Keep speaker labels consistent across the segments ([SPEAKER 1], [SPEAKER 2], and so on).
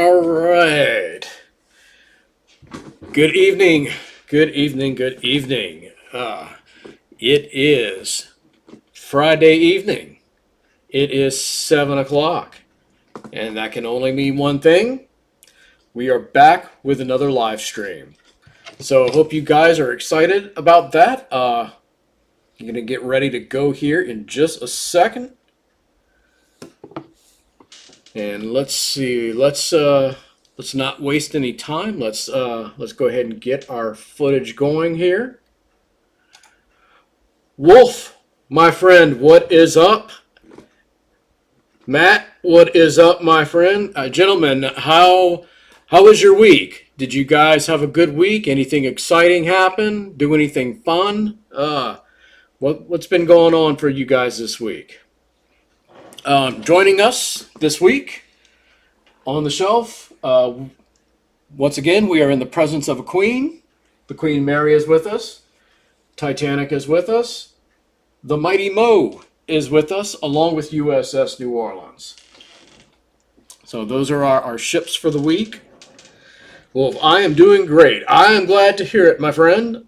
[SPEAKER 1] All right. Good evening. Good evening. Good evening. It is Friday evening. It is 7 o'clock. And that can only mean one thing. We are back with another live stream. So I hope you guys are excited about that. I'm going to get ready to go here in just a second. And let's see. Let's not waste any time. Let's go ahead and get our footage going here. Wolf, my friend, what is up? Matt, what is up, my friend? Gentlemen, how was your week? Did you guys have a good week? Anything exciting happen? Do anything fun? What's been going on for you guys this week? Joining us this week on the shelf, once again, we are in the presence of a queen. The Queen Mary is with us. Titanic is with us. The Mighty Mo is with us, along with USS New Orleans. So those are our ships for the week. Well, I am doing great. I am glad to hear it, my friend.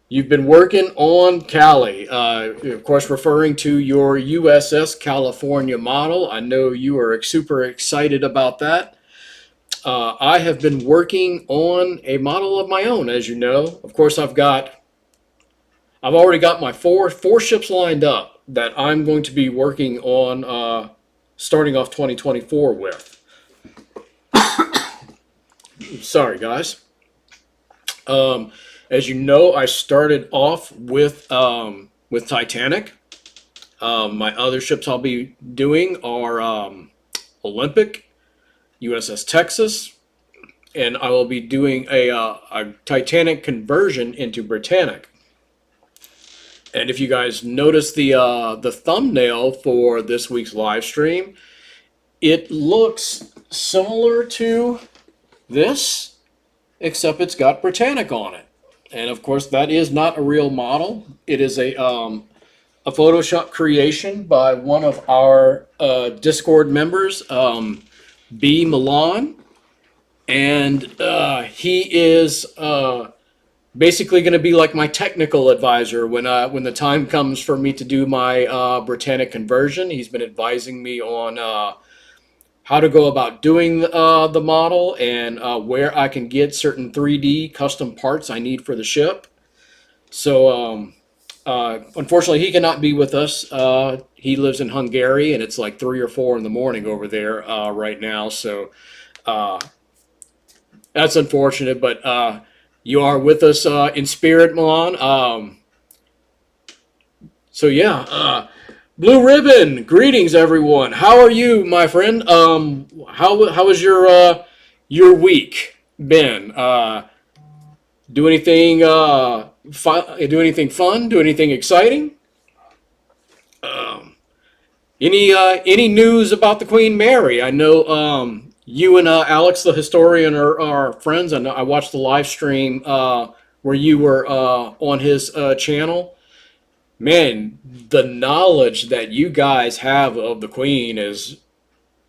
[SPEAKER 1] You've been working on Cali, of course, referring to your USS California model. I know you are super excited about that. I have been working on a model of my own, as you know. Of course, I've already got my four ships lined up that I'm going to be working on starting off 2024 with. Sorry, guys. As you know, I started off with Titanic. My other ships I'll be doing are Olympic, USS Texas, and I will be doing a Titanic conversion into Britannic. And if you guys notice the thumbnail for this week's live stream, it looks similar to this, except it's got Britannic on it. And of course, that is not a real model. It is a Photoshop creation by one of our Discord members, B. Milan, and he is basically going to be like my technical advisor when the time comes for me to do my Britannic conversion. He's been advising me on how to go about doing the model and where I can get certain 3D custom parts I need for the ship. So unfortunately, he cannot be with us. He lives in Hungary, and it's like 3 or 4 in the morning over there right now. So that's unfortunate, but you are with us in spirit, Milan. So yeah. Blue Ribbon, greetings everyone. How are you, my friend? How has your week been? Do anything fun? Do anything fun? Do anything exciting? Any news about the Queen Mary? I know you and Alex, the historian, are friends. I know I watched the live stream where you were on his channel. Man, the knowledge that you guys have of the Queen is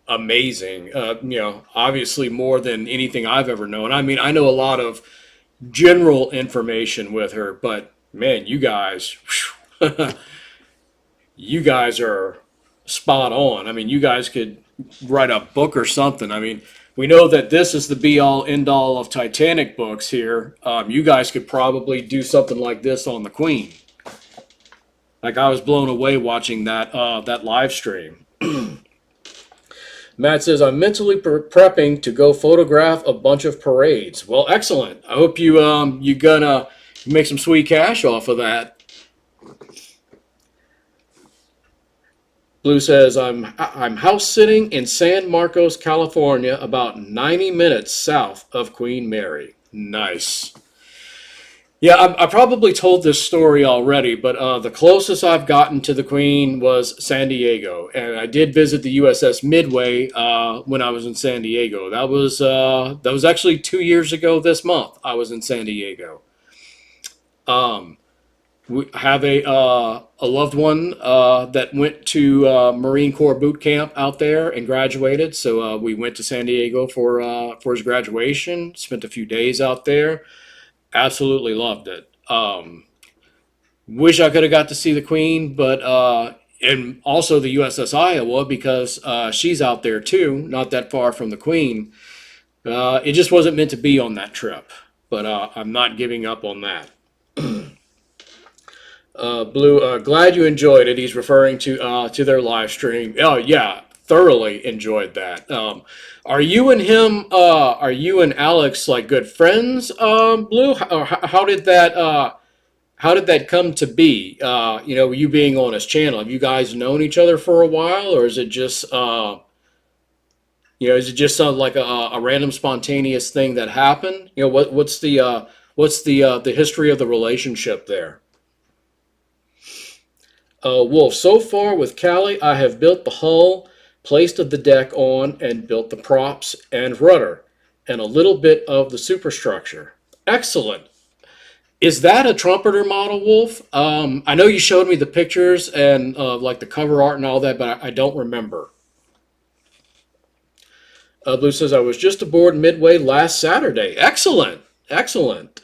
[SPEAKER 1] amazing. Obviously more than anything I've ever known. I mean, I know a lot of general information with her, but man, you guys, you guys are spot on. I mean, you guys could write a book or something. I mean, we know that this is the be-all, end-all of Titanic books here. You guys could probably do something like this on the Queen. Like, I was blown away watching that live stream. Matt says, I'm mentally prepping to go photograph a bunch of parades. Well, excellent. I hope you gonna make some sweet cash off of that. Blue says, I'm house sitting in San Marcos, California, about 90 minutes south of Queen Mary. Nice. Yeah, I probably told this story already, but the closest I've gotten to the Queen was San Diego, and I did visit the USS Midway when I was in San Diego. That was actually 2 years ago this month. I was in San Diego. we have a loved one that went to Marine Corps boot camp out there and graduated. So we went to San Diego for his graduation. Spent a few days out there. Absolutely loved it. Wish I could have got to see the Queen, but and also the USS Iowa because she's out there too, not that far from the Queen. It just wasn't meant to be on that trip, but I'm not giving up on that. Blue, glad you enjoyed it. He's referring to their live stream. Oh yeah, thoroughly enjoyed that. Are you and him? Are you and Alex like good friends? Blue, how did that? How did that come to be? You being on his channel. Have you guys known each other for a while, or is it just is it just like a random spontaneous thing that happened? What's the history of the relationship there? Wolf, so far with Callie, I have built the hull, placed the deck on, and built the props and rudder, and a little bit of the superstructure. Excellent. Is that a trumpeter model, Wolf? I know you showed me the pictures and like the cover art and all that, but I don't remember. Blue says, I was just aboard Midway last Saturday. Excellent. Excellent.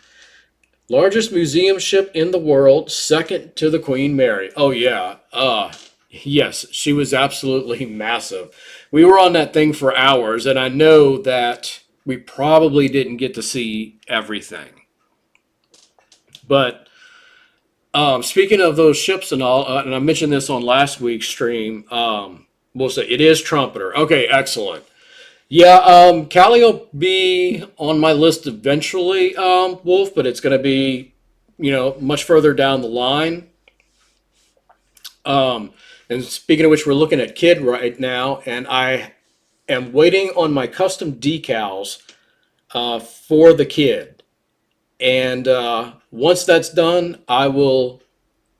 [SPEAKER 1] Largest museum ship in the world, second to the Queen Mary. Oh, yeah. Yes, she was absolutely massive. We were on that thing for hours, and I know that we probably didn't get to see everything. But speaking of those ships and all, and I mentioned this on last week's stream, we'll say it is Trumpeter. Okay, excellent. Yeah, Callie will be on my list eventually, Wolf, but it's going to be, much further down the line. And speaking of which, we're looking at Kid right now, and I am waiting on my custom decals for the Kid. And once that's done, I will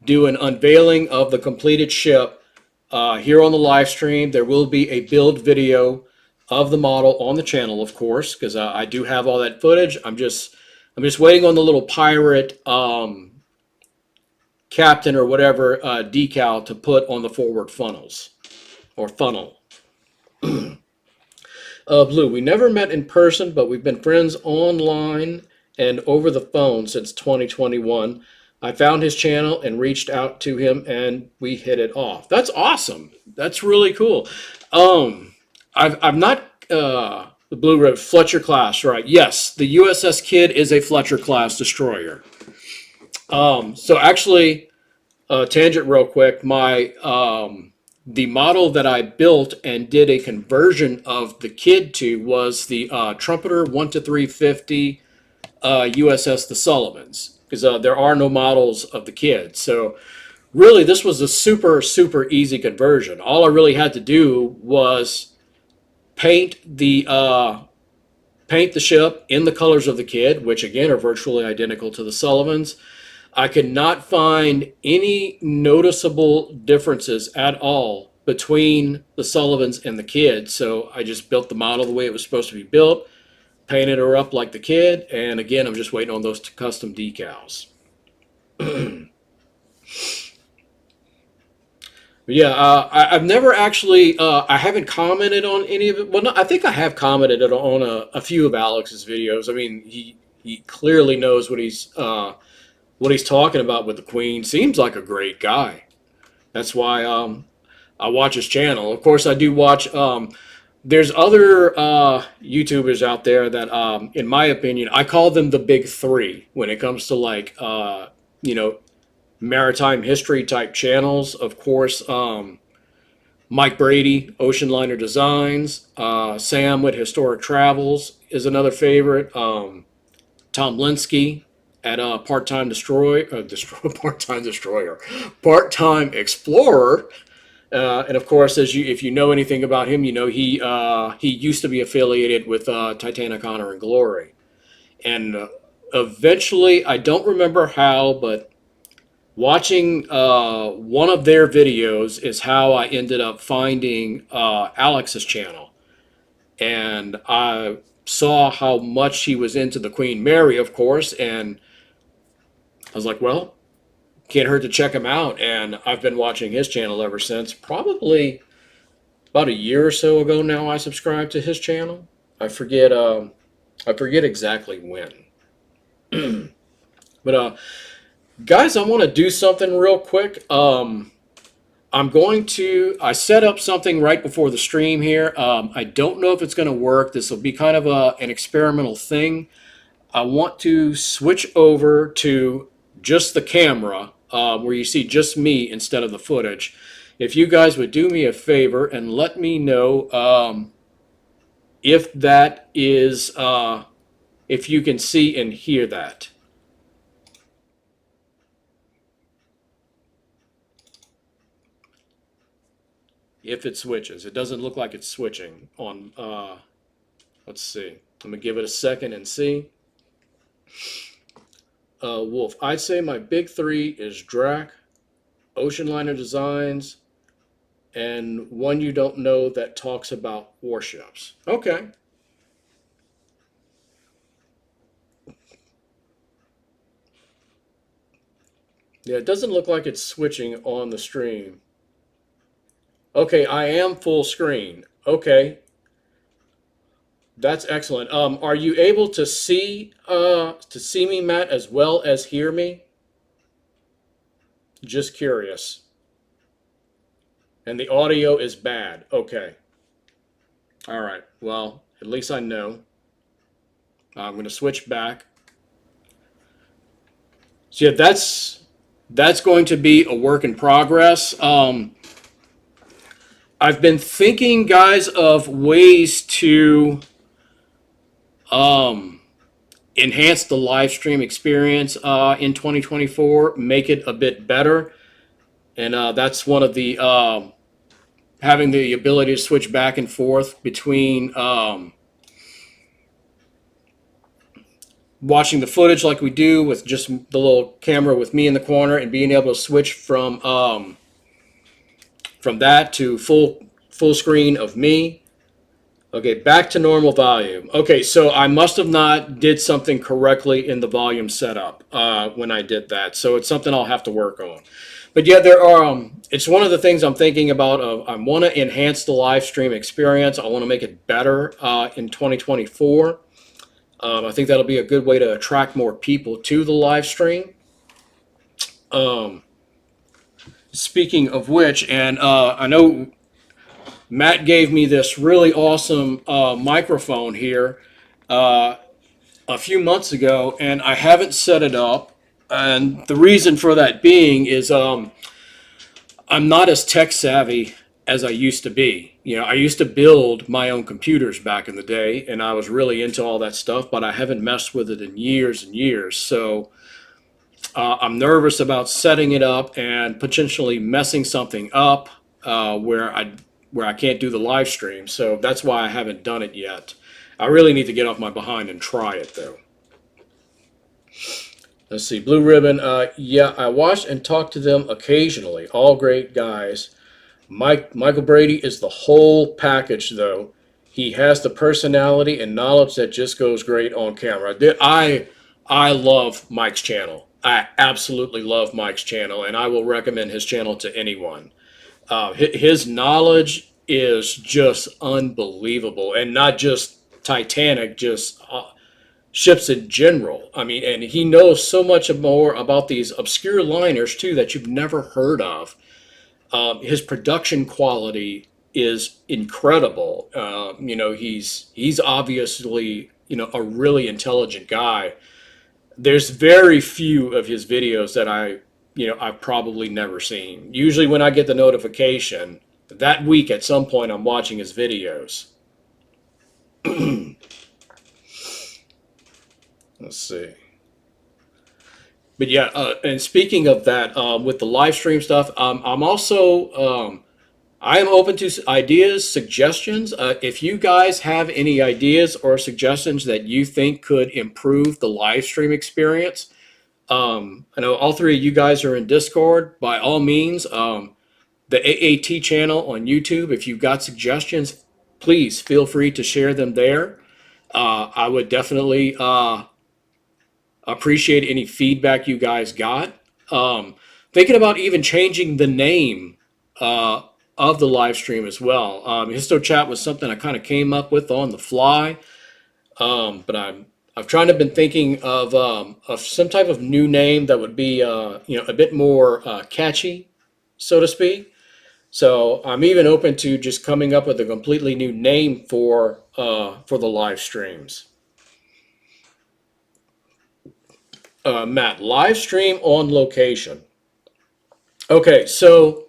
[SPEAKER 1] do an unveiling of the completed ship here on the live stream. There will be a build video of the model on the channel, of course, because I do have all that footage. I'm just waiting on the little pirate captain or whatever decal to put on the forward funnels or funnel. Blue, we never met in person, but we've been friends online and over the phone since 2021. I found his channel and reached out to him, and we hit it off. That's awesome. That's really cool. I've not the Blue Red Fletcher class, right? Yes, the USS Kidd is a Fletcher class destroyer. So actually, tangent real quick. The model that I built and did a conversion of the Kidd to was the Trumpeter 1-350 USS the Sullivans, because there are no models of the Kidd. So really, this was a super, super easy conversion. All I really had to do was paint the ship in the colors of the Kidd, which again are virtually identical to the Sullivans. I could not find any noticeable differences at all between the Sullivans and the Kidd. So I just built the model the way it was supposed to be built, painted her up like the Kidd, and again, I'm just waiting on those custom decals. Yeah, I've never actually, I haven't commented on any of it. Well, no, I think I have commented on a few of Alex's videos. I mean, he clearly knows what he's talking about with the Queen. Seems like a great guy. That's why I watch his channel. Of course, I do watch. There's other YouTubers out there that, in my opinion, I call them the big three when it comes to like maritime history type channels. Of course, Mike Brady, Ocean Liner Designs, Sam with Historic Travels is another favorite. Tom Linsky at Part-Time Part-Time Destroyer, Part-Time Explorer. And of course, if you know anything about him, he used to be affiliated with Titanic Honor and Glory. And eventually, I don't remember how, but watching one of their videos is how I ended up finding Alex's channel. And I saw how much he was into the Queen Mary, of course, and I was like, well, can't hurt to check him out. And I've been watching his channel ever since. Probably about a year or so ago now, I subscribed to his channel. I forget. I forget exactly when. But guys, I want to do something real quick. I set up something right before the stream here. I don't know if it's going to work. This will be kind of an experimental thing. I want to switch over to just the camera, where you see just me instead of the footage. If you guys would do me a favor and let me know if that is, if you can see and hear that. If it switches. It doesn't look like it's switching on, let's see. I'm going to give it a second and see. Wolf, I'd say my big three is Drac, Ocean Liner Designs, and one you don't know that talks about warships. Okay. Yeah, it doesn't look like it's switching on the stream. Okay, I am full screen. Okay, that's excellent. Are you able to see me, Matt, as well as hear me? Just curious. And the audio is bad. Okay. All right. Well, at least I know. I'm going to switch back. So yeah, that's going to be a work in progress. I've been thinking, guys, of ways to enhance the live stream experience in 2024, make it a bit better. And that's one of the having the ability to switch back and forth between watching the footage like we do with just the little camera with me in the corner, and being able to switch from that to full screen of me. Okay, back to normal volume. Okay, so I must have not did something correctly in the volume setup when I did that. So it's something I'll have to work on. But yeah, there are. It's one of the things I'm thinking about. I want to enhance the live stream experience. I want to make it better in 2024. I think that'll be a good way to attract more people to the live stream. Speaking of which, and I know Matt gave me this really awesome microphone here a few months ago, and I haven't set it up. And the reason for that being is I'm not as tech savvy as I used to be. You know, I used to build my own computers back in the day, and I was really into all that stuff, but I haven't messed with it in years and years. So I'm nervous about setting it up and potentially messing something up where I can't do the live stream. So that's why I haven't done it yet. I really need to get off my behind and try it, though. Let's see. Blue Ribbon. Yeah, I watch and talk to them occasionally. All great guys. Michael Brady is the whole package, though. He has the personality and knowledge that just goes great on camera. I love Mike's channel. I absolutely love Mike's channel, and I will recommend his channel to anyone. His knowledge is just unbelievable, and not just Titanic, just ships in general. I mean, and he knows so much more about these obscure liners too that you've never heard of. His production quality is incredible. You know, he's obviously, you know, a really intelligent guy. There's very few of his videos that I've probably never seen. Usually when I get the notification, that week at some point I'm watching his videos. Let's see. But yeah, and speaking of that, with the live stream stuff, I'm also I am open to ideas, suggestions. If you guys have any ideas or suggestions that you think could improve the live stream experience, I know all three of you guys are in Discord. By all means, the AAT channel on YouTube, if you've got suggestions, please feel free to share them there. I would definitely appreciate any feedback you guys got. thinking about even changing the name uh, of the live stream as well. Histo Chat was something I kind of came up with on the fly, but I've trying to been thinking of some type of new name that would be a bit more catchy, so to speak. So I'm even open to just coming up with a completely new name for the live streams. Matt, live stream on location. Okay, so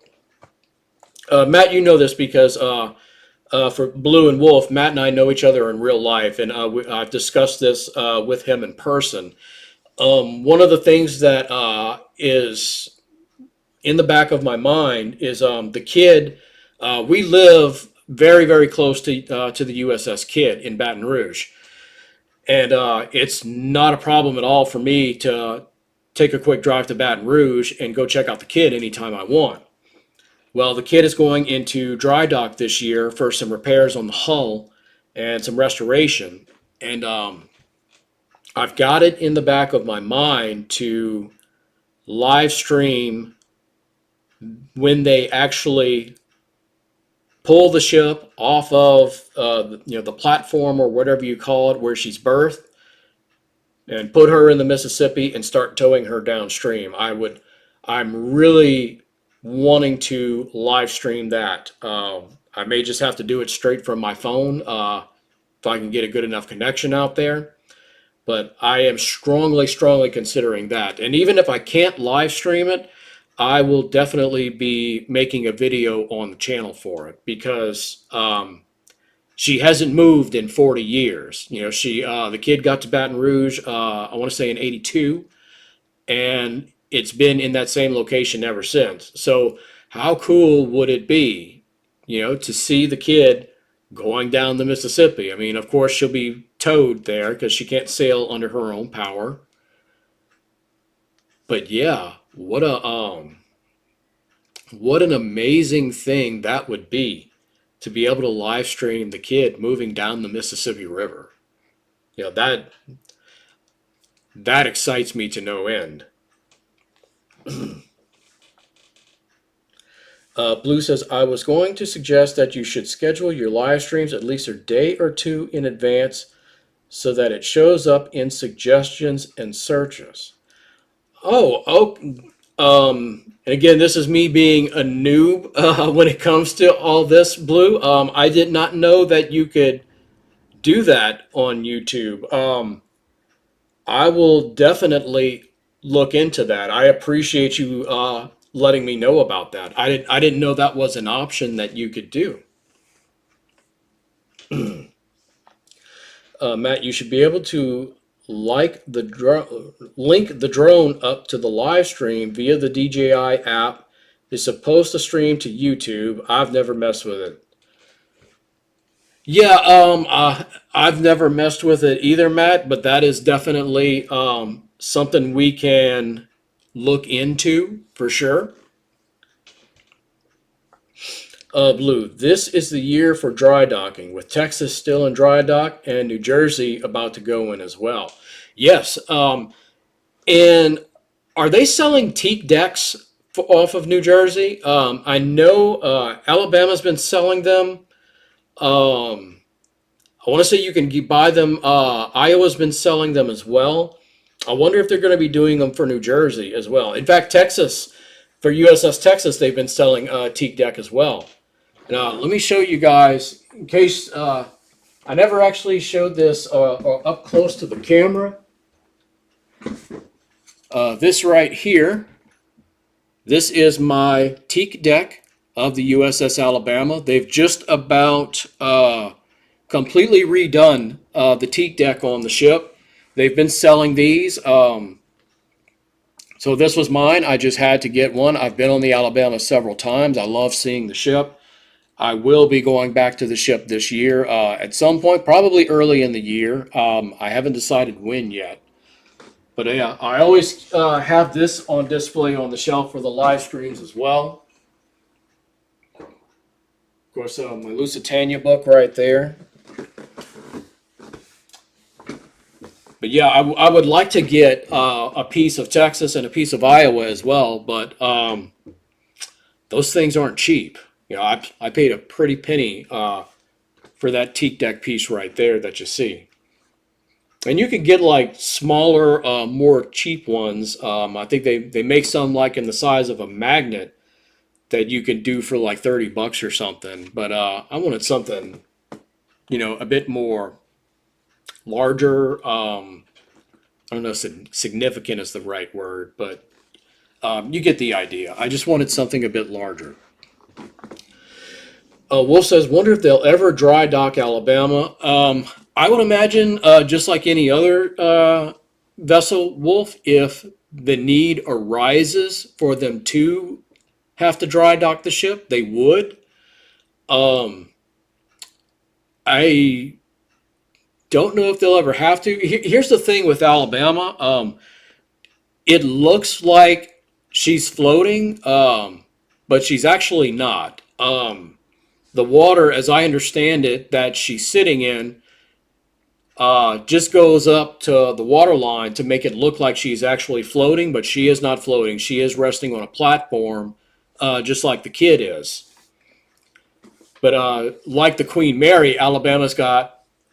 [SPEAKER 1] Matt, you know this because for Blue and Wolf, Matt and I know each other in real life, and I've discussed this with him in person. One of the things that is in the back of my mind is the kid. We live very, very close to the USS Kidd in Baton Rouge, and it's not a problem at all for me to take a quick drive to Baton Rouge and go check out the Kidd anytime I want. Well, the Kidd is going into dry dock this year for some repairs on the hull and some restoration, and I've got it in the back of my mind to live stream when they actually pull the ship off of the platform or whatever you call it where she's berthed and put her in the Mississippi and start towing her downstream. I'm really wanting to live stream that. I may just have to do it straight from my phone if I can get a good enough connection out there. But I am strongly, strongly considering that. And even if I can't live stream it, I will definitely be making a video on the channel for it because she hasn't moved in 40 years. The Kidd got to Baton Rouge, I want to say in 82, and it's been in that same location ever since. So how cool would it be, to see the Kidd going down the Mississippi? I mean, of course, she'll be towed there because she can't sail under her own power. But yeah, what an amazing thing that would be to be able to live stream the Kidd moving down the Mississippi River. That excites me to no end. Blue says, I was going to suggest that you should schedule your live streams at least a day or two in advance so that it shows up in suggestions and searches. And again, this is me being a noob when it comes to all this, Blue. I did not know that you could do that on YouTube. I will definitely look into that. I appreciate you letting me know about that. I didn't know that was an option that you could do. Matt, you should be able to link the drone up to the live stream via the DJI app. It's supposed to stream to YouTube. I've never messed with it. Yeah, I've never messed with it either, Matt, but that is definitely something we can look into for sure. Blue, this is the year for dry docking, with Texas still in dry dock and New Jersey about to go in as well. Yes, and are they selling teak decks off of New Jersey? I know Alabama's been selling them. I want to say you can buy them. Iowa's been selling them as well. I wonder if they're going to be doing them for New Jersey as well. In fact, Texas, for USS Texas, they've been selling teak deck as well. Now, let me show you guys, in case I never actually showed this up close to the camera. This right here, this is my teak deck of the USS Alabama. They've just about completely redone the teak deck on the ship. They've been selling these. So this was mine. I just had to get one. I've been on the Alabama several times. I love seeing the ship. I will be going back to the ship this year at some point, probably early in the year. I haven't decided when yet. But yeah, I always have this on display on the shelf for the live streams as well. Of course, my Lusitania book right there. But yeah, I would like to get a piece of Texas and a piece of Iowa as well, but those things aren't cheap. I paid a pretty penny for that teak deck piece right there that you see. And you could get like smaller, more cheap ones. I think they make some like in the size of a magnet that you could do for like 30 bucks or something. But I wanted something, a bit more larger. I don't know if significant is the right word, but you get the idea. I just wanted something a bit larger. Wolf says, wonder if they'll ever dry dock Alabama. I would imagine, just like any other vessel, Wolf, if the need arises for them to have to dry dock the ship, they would. Um, I don't know if they'll ever have to. Here's the thing with Alabama. It looks like she's floating, but she's actually not. The water, as I understand it, that she's sitting in, just goes up to the water line to make it look like she's actually floating, but she is not floating. She is resting on a platform, just like the kid is. But like the Queen Mary, Alabama's got,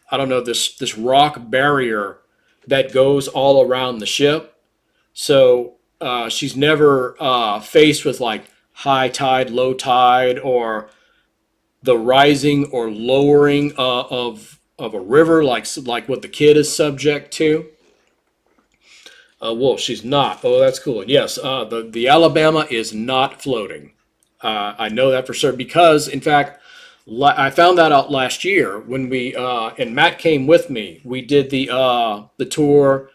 [SPEAKER 1] I don't know, this rock barrier that goes all around the ship. So she's never faced with like high tide, low tide, or the rising or lowering of a river, like what the kid is subject to. Wolf, she's not. Oh, that's cool. Yes, the Alabama is not floating. I know that for sure because, in fact, I found that out last year when we and Matt came with me. We did the tour,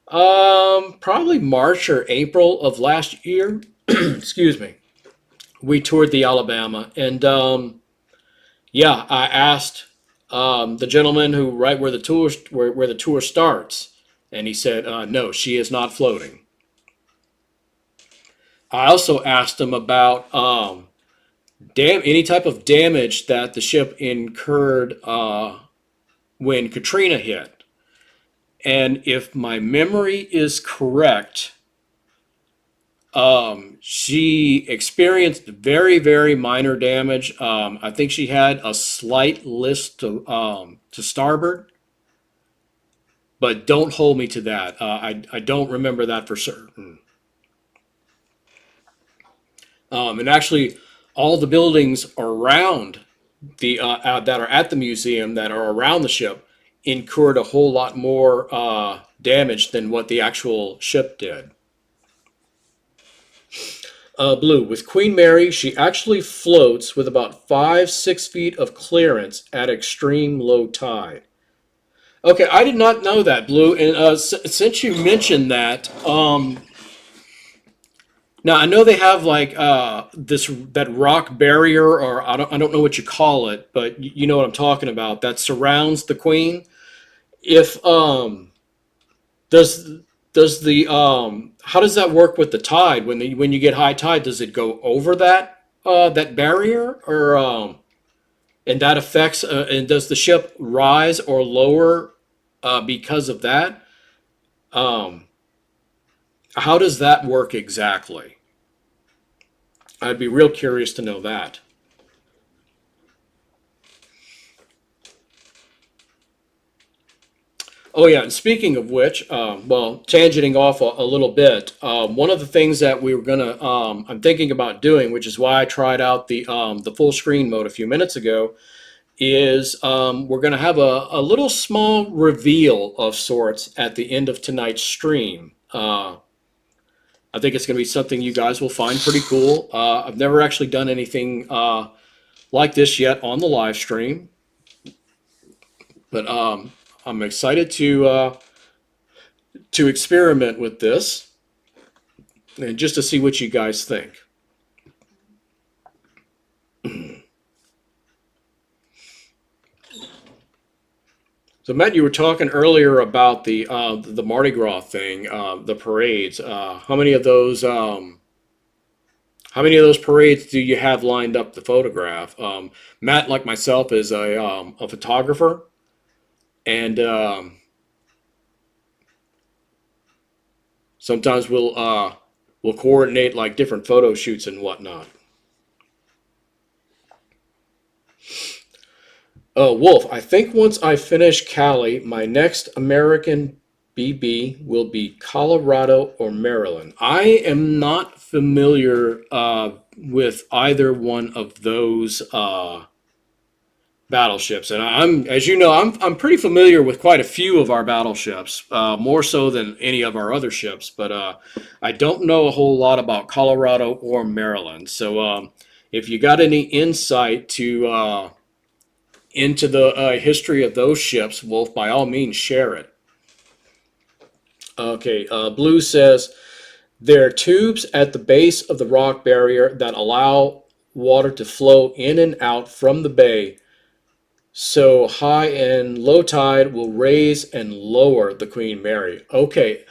[SPEAKER 1] probably March or April of last year. Excuse me. We toured the Alabama, and yeah, I asked the gentleman who right where the tour starts, and he said, no, she is not floating. I also asked him about any type of damage that the ship incurred when Katrina hit. And if my memory is correct, she experienced very, very minor damage. I think she had a slight list to starboard, but don't hold me to that. I don't remember that for certain. And actually, all the buildings around that are at the museum that are around the ship incurred a whole lot more damage than what the actual ship did. Blue, with Queen Mary, she actually floats with about 5-6 feet of clearance at extreme low tide. Okay, I did not know that, Blue. And since you mentioned that, now I know they have like that rock barrier, or I don't know what you call it, but you know what I'm talking about, that surrounds the Queen. If does does the how does that work with the tide when you get high tide? Does it go over that barrier, or and that affects and does the ship rise or lower because of that? Um, how does that work exactly? I'd be real curious to know that. Oh yeah, and speaking of which, well, tangenting off a little bit, one of the things that we were gonna, I'm thinking about doing, which is why I tried out the full screen mode a few minutes ago, is we're gonna have a little small reveal of sorts at the end of tonight's stream. I think it's gonna be something you guys will find pretty cool. I've never actually done anything like this yet on the live stream, but I'm excited to experiment with this and just to see what you guys think. So Matt, you were talking earlier about the Mardi Gras thing, the parades. How many of those parades do you have lined up to photograph? Matt, like myself, is a photographer, and Sometimes we'll coordinate like different photo shoots and whatnot. Wolf, I think once I finish Cali, my next American BB will be Colorado or Maryland. I am not familiar with either one of those battleships, and as you know, I'm pretty familiar with quite a few of our battleships, more so than any of our other ships. But I don't know a whole lot about Colorado or Maryland. So if you got any insight to into the history of those ships, Wolf, by all means, share it. Okay, Blue says there are tubes at the base of the rock barrier that allow water to flow in and out from the bay. So high and low tide will raise and lower the Queen Mary. Okay,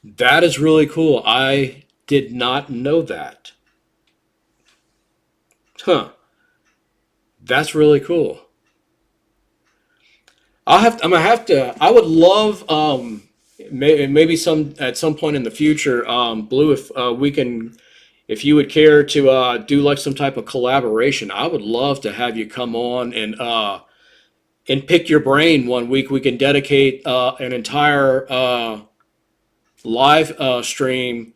[SPEAKER 1] that is really cool. I did not know that. Huh. That's really cool. I'm gonna have to. I would love maybe some at some point in the future, Blue, if we can, if you would care to do like some type of collaboration, I would love to have you come on and pick your brain one week. We can dedicate an entire live stream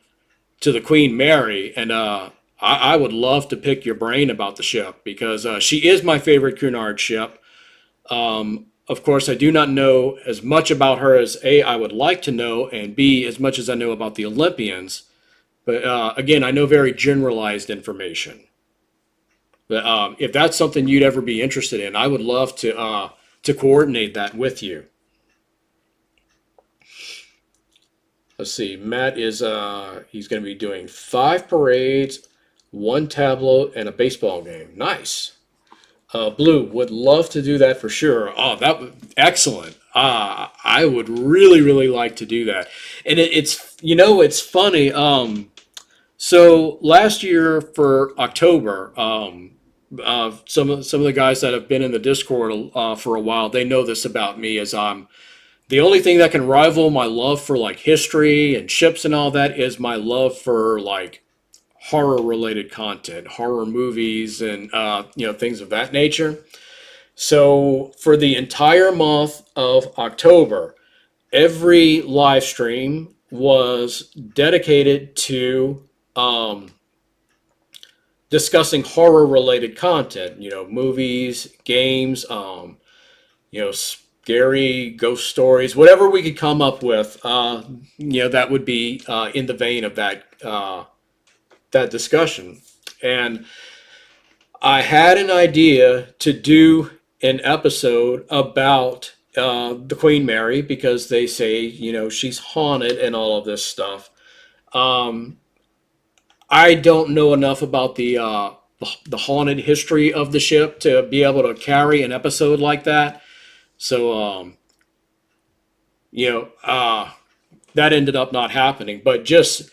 [SPEAKER 1] to the Queen Mary, and I would love to pick your brain about the ship because she is my favorite Cunard ship. Of course, I do not know as much about her as A, I would like to know, and B, as much as I know about the Olympians. But again, I know very generalized information. But if that's something you'd ever be interested in, I would love to coordinate that with you. Let's see. Matt is he's going to be doing 5 parades, 1 tableau, and a baseball game. Nice. Blue would love to do that for sure. Oh, that was excellent. I would really, really like to do that. And it's it's funny. So last year for October, some of the guys that have been in the Discord for a while, they know this about me as the only thing that can rival my love for like history and ships and all that is my love for like horror related content, horror movies and things of that nature. So for the entire month of October, every live stream was dedicated to um, discussing horror related content, movies, games, scary ghost stories, whatever we could come up with, that would be in the vein of that discussion. And I had an idea to do an episode about the Queen Mary because they say, she's haunted and all of this stuff. Um, I don't know enough about the haunted history of the ship to be able to carry an episode like that. So, you know, uh, that ended up not happening. But just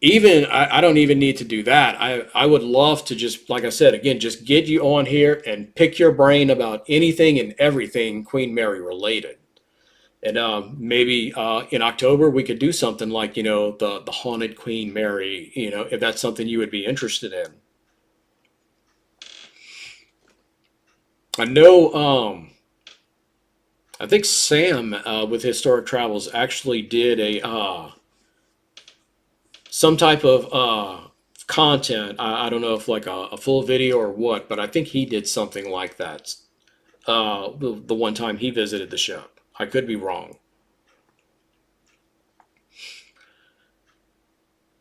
[SPEAKER 1] even I don't even need to do that. I would love to just, like I said, again, just get you on here and pick your brain about anything and everything Queen Mary related. And maybe in October we could do something like the haunted Queen Mary. If that's something you would be interested in. I know. I think Sam with Historic Travels actually did a some type of content. I don't know if like a full video or what, but I think he did something like that the one time he visited the shop. I could be wrong.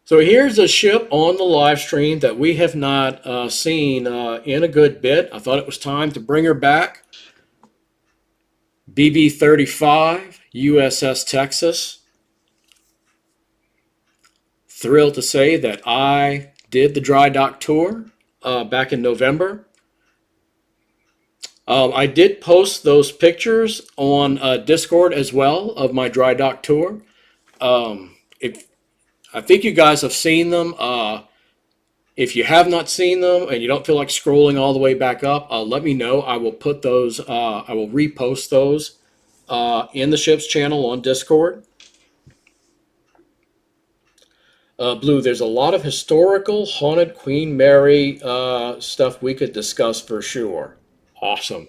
[SPEAKER 1] So here's a ship on the live stream that we have not seen in a good bit. I thought it was time to bring her back. BB-35, USS Texas. Thrilled to say that I did the dry dock tour back in November. I did post those pictures on Discord as well of my dry dock tour. If I think you guys have seen them. If you have not seen them and you don't feel like scrolling all the way back up, let me know. I will put those. I will repost those in the ship's channel on Discord. Blue, there's a lot of historical haunted Queen Mary stuff we could discuss for sure. Awesome.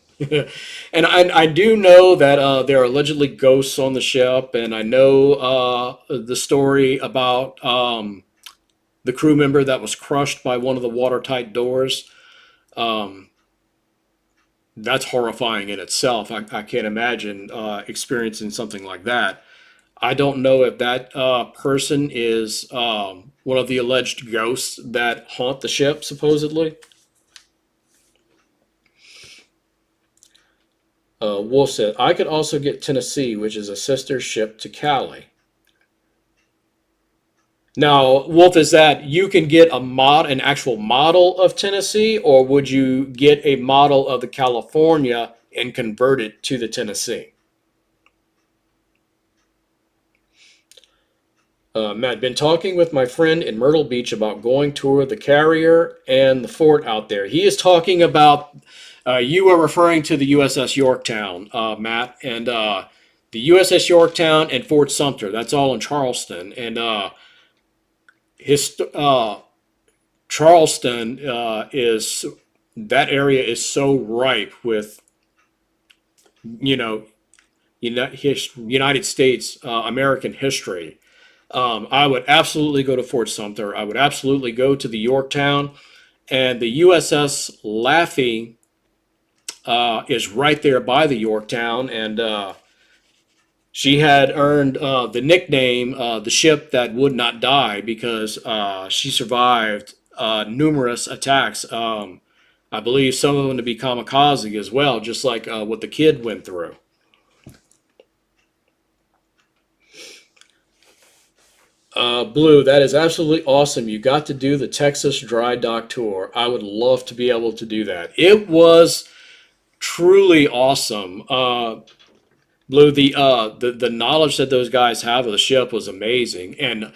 [SPEAKER 1] And I do know that there are allegedly ghosts on the ship, and I know the story about the crew member that was crushed by one of the watertight doors. Um, that's horrifying in itself. I can't imagine experiencing something like that. I don't know if that person is one of the alleged ghosts that haunt the ship, supposedly. Wolf said, I could also get Tennessee, which is a sister ship to Cali. Now, Wolf, is that you can get an actual model of Tennessee, or would you get a model of the California and convert it to the Tennessee? Matt, been talking with my friend in Myrtle Beach about going toward the carrier and the fort out there. He is talking about, you are referring to the USS Yorktown, Matt, and the USS Yorktown and Fort Sumter. That's all in Charleston. And his Charleston is that area is so ripe with, you know, United States American history. I would absolutely go to Fort Sumter. I would absolutely go to the Yorktown. And the USS Laffey is right there by the Yorktown. And she had earned the nickname the ship that would not die because she survived numerous attacks. I believe some of them to be kamikaze as well, just like what the kid went through. Blue, that is absolutely awesome. You got to do the Texas dry dock tour. I would love to be able to do that. It was truly awesome. Blue, the knowledge that those guys have of the ship was amazing. And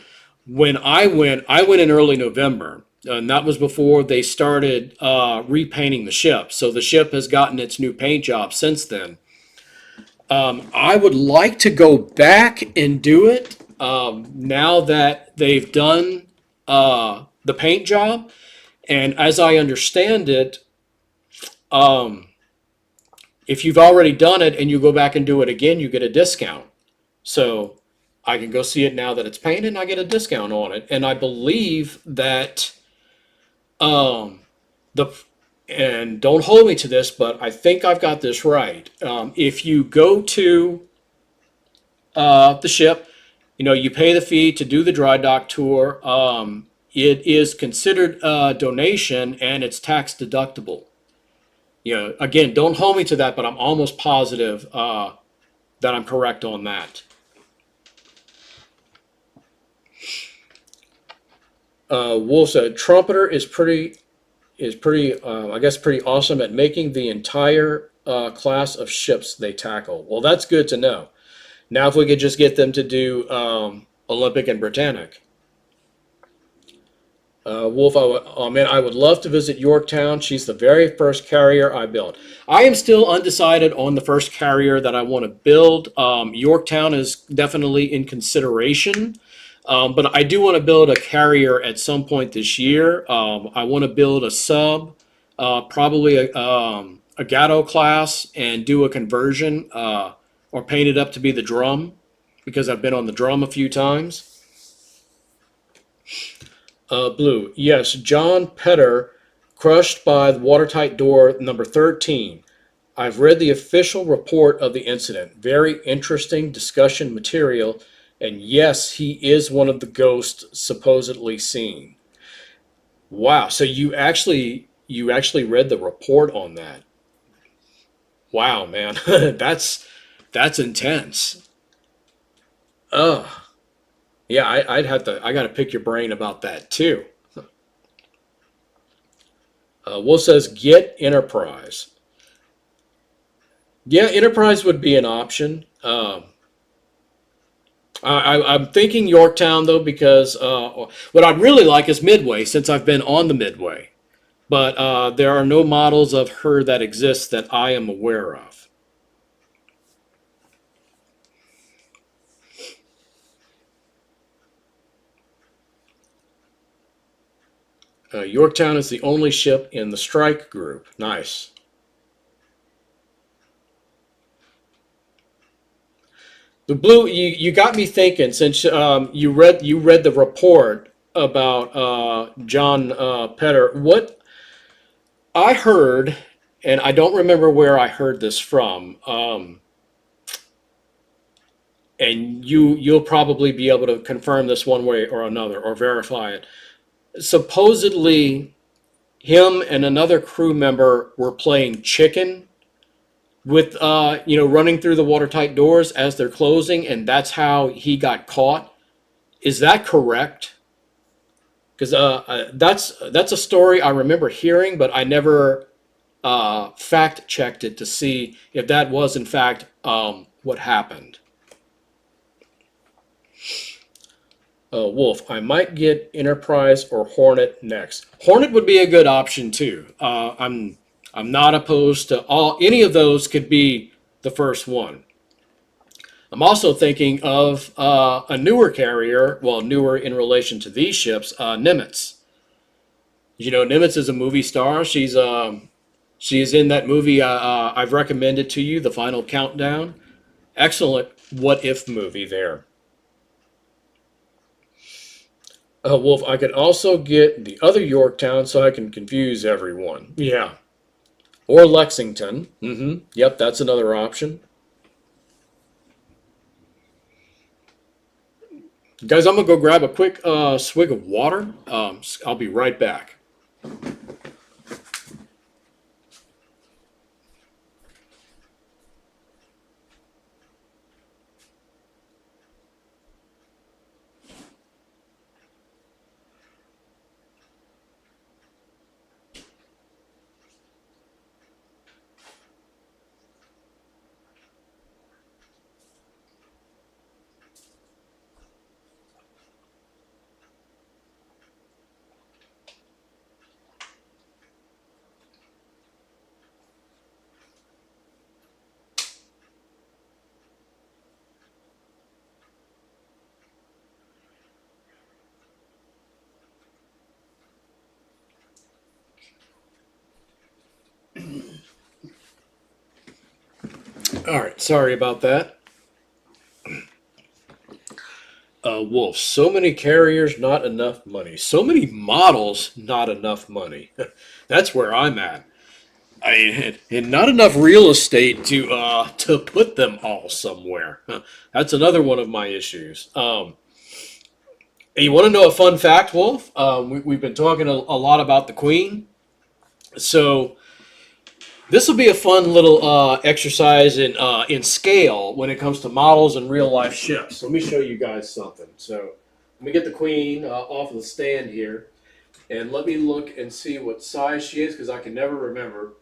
[SPEAKER 1] when I went in early November, and that was before they started repainting the ship. So the ship has gotten its new paint job since then. I would like to go back and do it now that they've done the paint job. And as I understand it, um, if you've already done it and you go back and do it again, you get a discount. So I can go see it now that it's painted and I get a discount on it. And I believe that um, the and don't hold me to this, but I think I've got this right. If you go to the ship, you pay the fee to do the dry dock tour. It is considered a donation and it's tax deductible. Again, don't hold me to that, but I'm almost positive that I'm correct on that. Wolf said Trumpeter is pretty, I guess, pretty awesome at making the entire class of ships they tackle. Well, that's good to know. Now, if we could just get them to do Olympic and Britannic. Wolf, oh man, I would love to visit Yorktown. She's the very first carrier I built. I am still undecided on the first carrier that I want to build. Yorktown is definitely in consideration, but I do want to build a carrier at some point this year. I want to build a sub, probably a Gatto class, and do a conversion or paint it up to be the drum because I've been on the drum a few times. Blue. Yes, John Petter crushed by the watertight door number 13. I've read the official report of the incident. Very interesting discussion material. And yes, he is one of the ghosts supposedly seen. Wow. So you actually read the report on that. Wow, man. That's intense. Ugh. Yeah, I got to pick your brain about that too. Wolf says get Enterprise. Yeah, Enterprise would be an option. I'm thinking Yorktown though because what I'd really like is Midway since I've been on the Midway, but there are no models of her that exist that I am aware of. Yorktown is the only ship in the strike group. Nice. The blue, you got me thinking since you read the report about John Petter. What I heard, and I don't remember where I heard this from, and you'll probably be able to confirm this one way or another or verify it. Supposedly, him and another crew member were playing chicken with running through the watertight doors as they're closing, and that's how he got caught. Is that correct? Because that's a story I remember hearing, but I never fact checked it to see if that was in fact what happened. Wolf, I might get Enterprise or Hornet next. Hornet would be a good option too. I'm not opposed to any of those. Could be the first one. I'm also thinking of a newer carrier, well, newer in relation to these ships, Nimitz. You know, Nimitz is a movie star. She is in that movie I've recommended to you, The Final Countdown. Excellent what if movie there. Wolf, I could also get the other Yorktown so I can confuse everyone. Yeah. Or Lexington. Yep, that's another option. Guys, I'm going to go grab a quick swig of water. I'll be right back. All right, sorry about that. Wolf, so many carriers, not enough money. So many models, not enough money. That's where I'm at. And not enough real estate to put them all somewhere. That's another one of my issues. And you want to know a fun fact, Wolf? We've been talking a lot about the Queen. So this will be a fun little exercise in scale when it comes to models and real life ships. Let me show you guys something. So let me get the Queen off of the stand here, and let me look and see what size she is because I can never remember.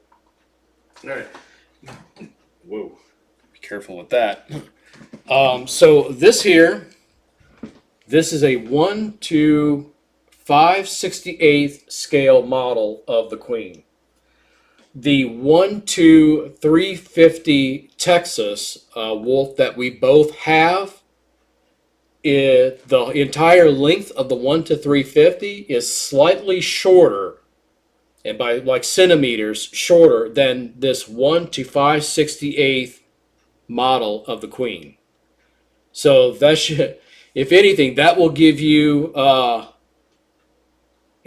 [SPEAKER 1] All right. Whoa. Be careful with that. So this here, this is a 1 to 5/68 scale model of the Queen. The 1 to 350 Texas Wolf that we both have, the entire length of the 1 to 350 is slightly shorter, and by like centimeters shorter than this 1 to 5/68 model of the Queen. So that should, if anything, that will give you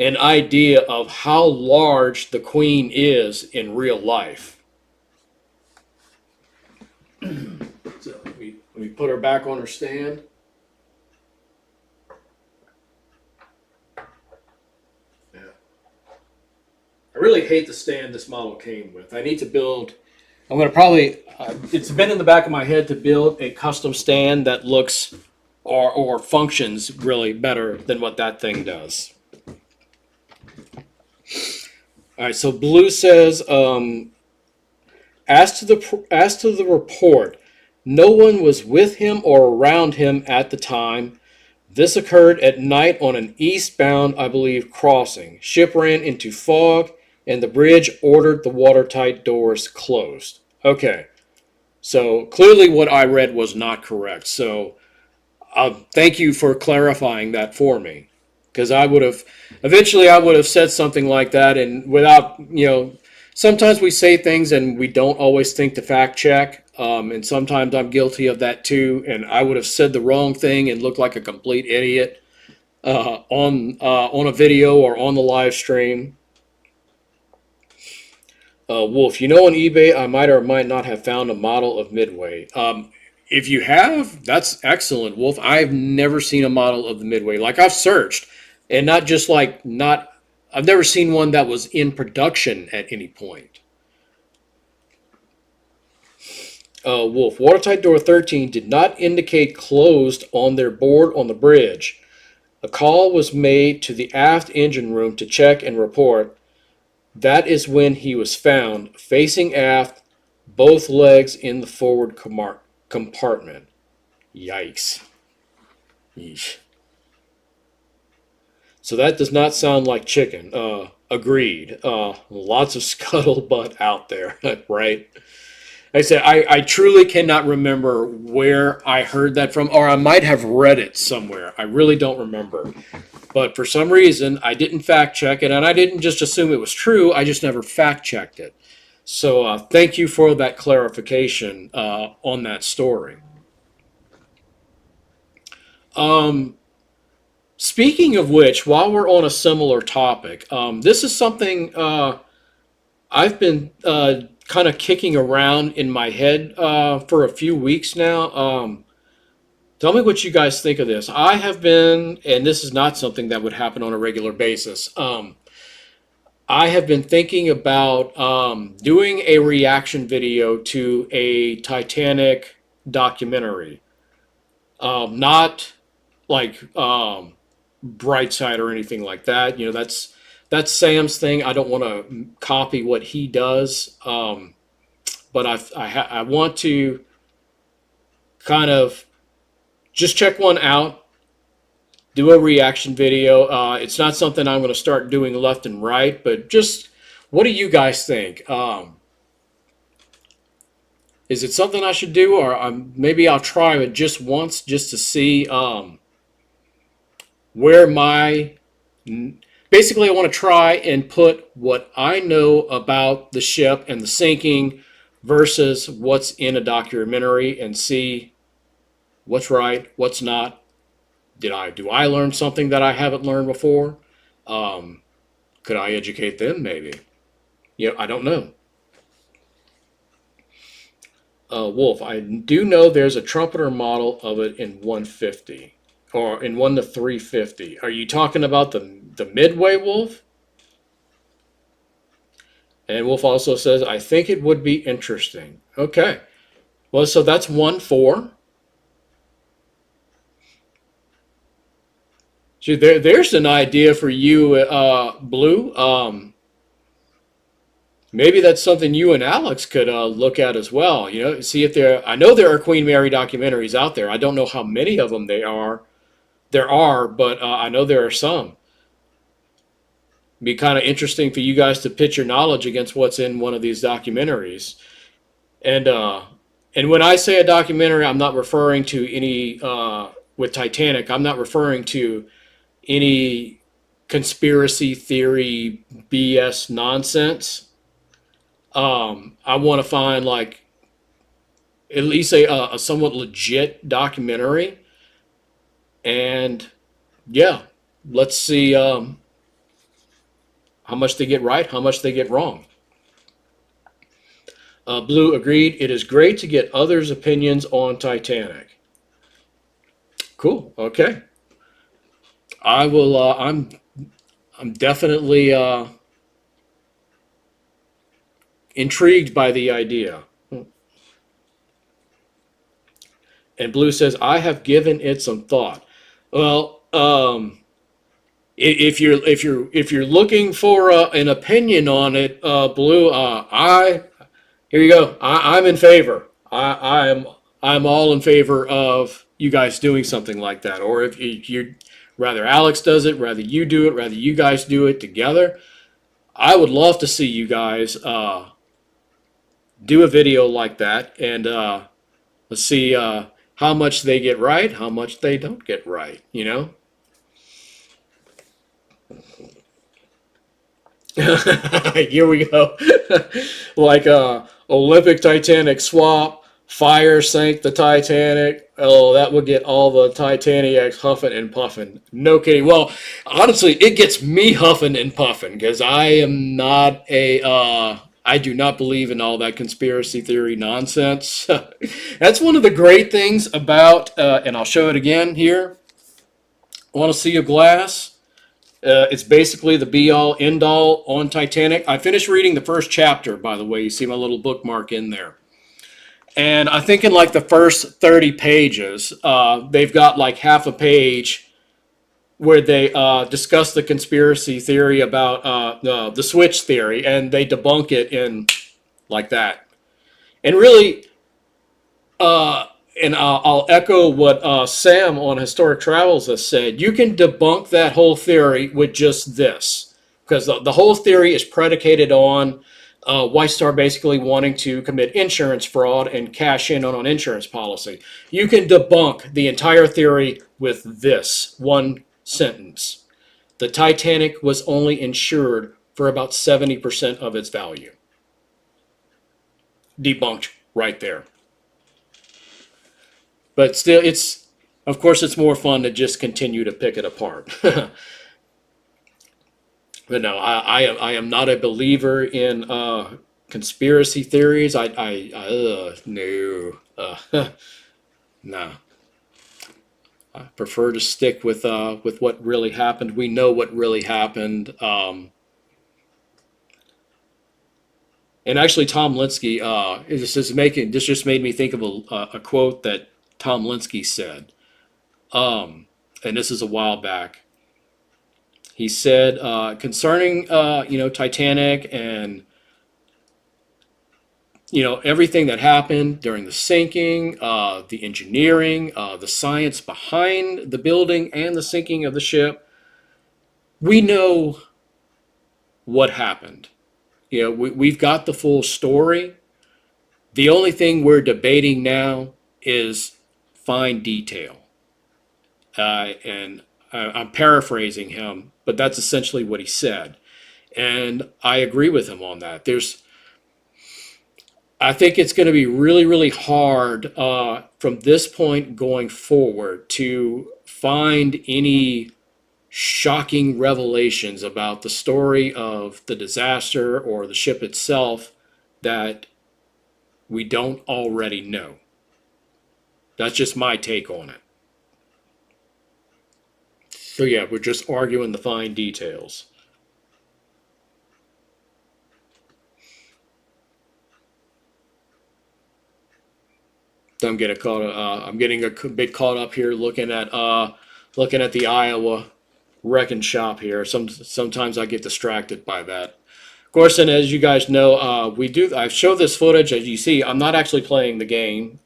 [SPEAKER 1] an idea of how large the Queen is in real life. So we put her back on her stand. Yeah. I really hate the stand this model came with. I need to build. I'm going to probably. It's been in the back of my head to build a custom stand that looks or functions really better than what that thing does. All right, so Blue says, as to the report, no one was with him or around him at the time. This occurred at night on an eastbound, I believe, crossing. Ship ran into fog, and the bridge ordered the watertight doors closed. Okay, so clearly what I read was not correct. So thank you for clarifying that for me. because I would have eventually I would have said something like that, and without sometimes we say things and we don't always think to fact check, and sometimes I'm guilty of that too, and I would have said the wrong thing and looked like a complete idiot on a video or on the live stream. Wolf, on eBay, I might or might not have found a model of Midway. If you have, that's excellent, Wolf. I've never seen a model of the Midway. Like I've searched, and not just like not. I've never seen one that was in production at any point. Wolf, watertight door 13 did not indicate closed on their board on the bridge. A call was made to the aft engine room to check and report. That is when he was found, facing aft, both legs in the forward compartment. Yikes. Yeesh. So that does not sound like chicken. Agreed. Lots of scuttlebutt out there, right? Like I said, I truly cannot remember where I heard that from, or I might have read it somewhere. I really don't remember. But for some reason, I didn't fact check it, and I didn't just assume it was true. I just never fact checked it. So thank you for that clarification on that story. Speaking of which, while we're on a similar topic, this is something I've been kind of kicking around in my head for a few weeks now. Tell me what you guys think of this. I have been, and this is not something that would happen on a regular basis. I have been thinking about doing a reaction video to a Titanic documentary. Not like Brightside or anything like that. That's Sam's thing. I don't want to copy what he does, but I want to kind of just check one out, do a reaction video. It's not something I'm going to start doing left and right, but just what do you guys think? Is it something I should do, or maybe I'll try it just once just to see where my. Basically, I want to try and put what I know about the ship and the sinking versus what's in a documentary and see what's right, what's not. Do I learn something that I haven't learned before? Could I educate them? Maybe. I don't know. Wolf, I do know there's a trumpeter model of it in 150 or in 1 to 350. Are you talking about the Midway, Wolf? And Wolf also says, I think it would be interesting. Okay. Well, so that's 1-4. See, there's an idea for you, Blue. Maybe that's something you and Alex could look at as well. See if I know there are Queen Mary documentaries out there. I don't know how many of them there are, but I know there are some. It'd be kind of interesting for you guys to pitch your knowledge against what's in one of these documentaries. And when I say a documentary, I'm not referring to any with Titanic. I'm not referring to any conspiracy theory BS nonsense. I want to find like at least a somewhat legit documentary, and yeah, let's see how much they get right, how much they get wrong. Blue agreed. It is great to get others' opinions on Titanic. Cool. Okay. I will. I'm definitely intrigued by the idea. And Blue says, I have given it some thought. Well, if you're looking for an opinion on it, Blue, here you go. I'm in favor. I'm all in favor of you guys doing something like that. Or if you're rather Alex does it, rather you do it, rather you guys do it together. I would love to see you guys do a video like that, and let's see how much they get right, how much they don't get right. Here we go. Like Olympic Titanic swap, fire sank the Titanic. Oh, that would get all the Titaniacs huffing and puffing. No kidding. Well, honestly, it gets me huffing and puffing because I am not a. I do not believe in all that conspiracy theory nonsense. That's one of the great things about, and I'll show it again here. Want to see a glass? It's basically the be all end all on Titanic. I finished reading the first chapter, by the way. You see my little bookmark in there. And I think in like the first 30 pages, they've got like half a page where they discuss the conspiracy theory about the switch theory, and they debunk it in like that. And really, and I'll echo what Sam on Historic Travels has said. You can debunk that whole theory with just this, because the whole theory is predicated on White Star basically wanting to commit insurance fraud and cash in on an insurance policy. You can debunk the entire theory with this one sentence. The Titanic was only insured for about 70% of its value. Debunked right there. But still, of course, it's more fun to just continue to pick it apart. But no, I am not a believer in conspiracy theories. No, no. I prefer to stick with what really happened. We know what really happened. And actually, Tom Linsky, this just made me think of a quote that Tom Linsky said, and this is a while back. He said concerning Titanic and everything that happened during the sinking, the engineering, the science behind the building and the sinking of the ship. We know what happened. We've got the full story. The only thing we're debating now is fine detail. And I'm paraphrasing him, but that's essentially what he said. And I agree with him on that. I think it's going to be really, really hard from this point going forward to find any shocking revelations about the story of the disaster or the ship itself that we don't already know. That's just my take on it. So yeah, we're just arguing the fine details. I'm getting a bit caught up here looking at the Iowa wrecking shop here. Sometimes I get distracted by that. Of course, and as you guys know, I show this footage. As you see, I'm not actually playing the game.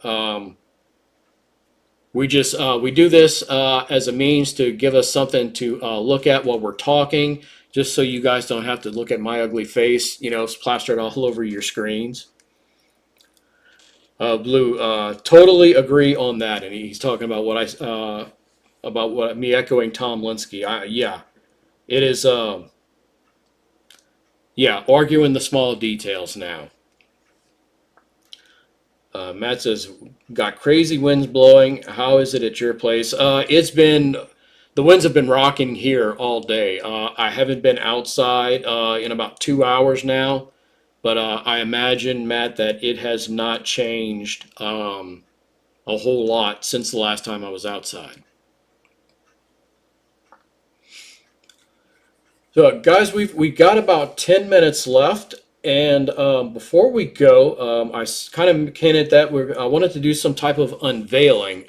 [SPEAKER 1] We do this as a means to give us something to look at while we're talking, just so you guys don't have to look at my ugly face, plastered all over your screens. Blue, totally agree on that, and he's talking about what me echoing Tom Linsky. Yeah, it is. Yeah, arguing the small details now. Matt says, got crazy winds blowing. How is it at your place? The winds have been rocking here all day. I haven't been outside in about 2 hours now, but I imagine, Matt, that it has not changed a whole lot since the last time I was outside. So, guys, we've got about 10 minutes left. And before we go, I kind of hinted that I wanted to do some type of unveiling.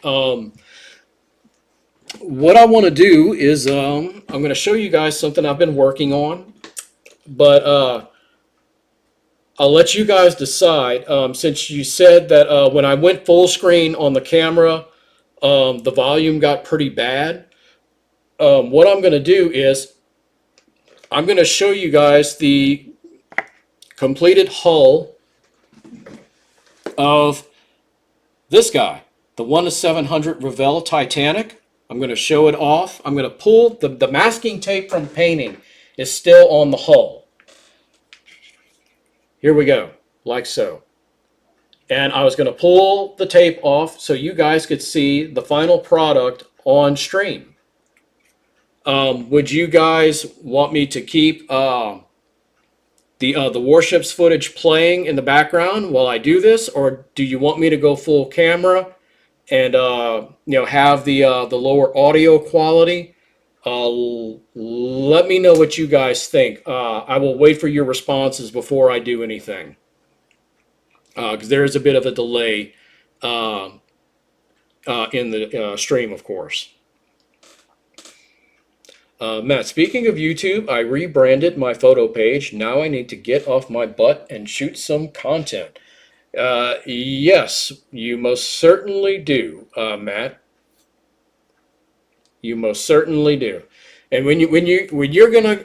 [SPEAKER 1] What I want to do is I'm going to show you guys something I've been working on, but I'll let you guys decide. Since you said that when I went full screen on the camera, the volume got pretty bad. What I'm going to do is I'm going to show you guys the completed hull of this guy, the 1-700 Revell Titanic. I'm going to show it off. I'm going to pull the masking tape from painting is still on the hull. Here we go, like so. And I was going to pull the tape off so you guys could see the final product on stream. Would you guys want me to keep the warships footage playing in the background while I do this, or do you want me to go full camera and have the lower audio quality? Let me know what you guys think. I will wait for your responses before I do anything, because there is a bit of a delay uh, in the stream, of course. Matt, speaking of YouTube, I rebranded my photo page. Now I need to get off my butt and shoot some content. Yes, you most certainly do, Matt. You most certainly do. And when you're gonna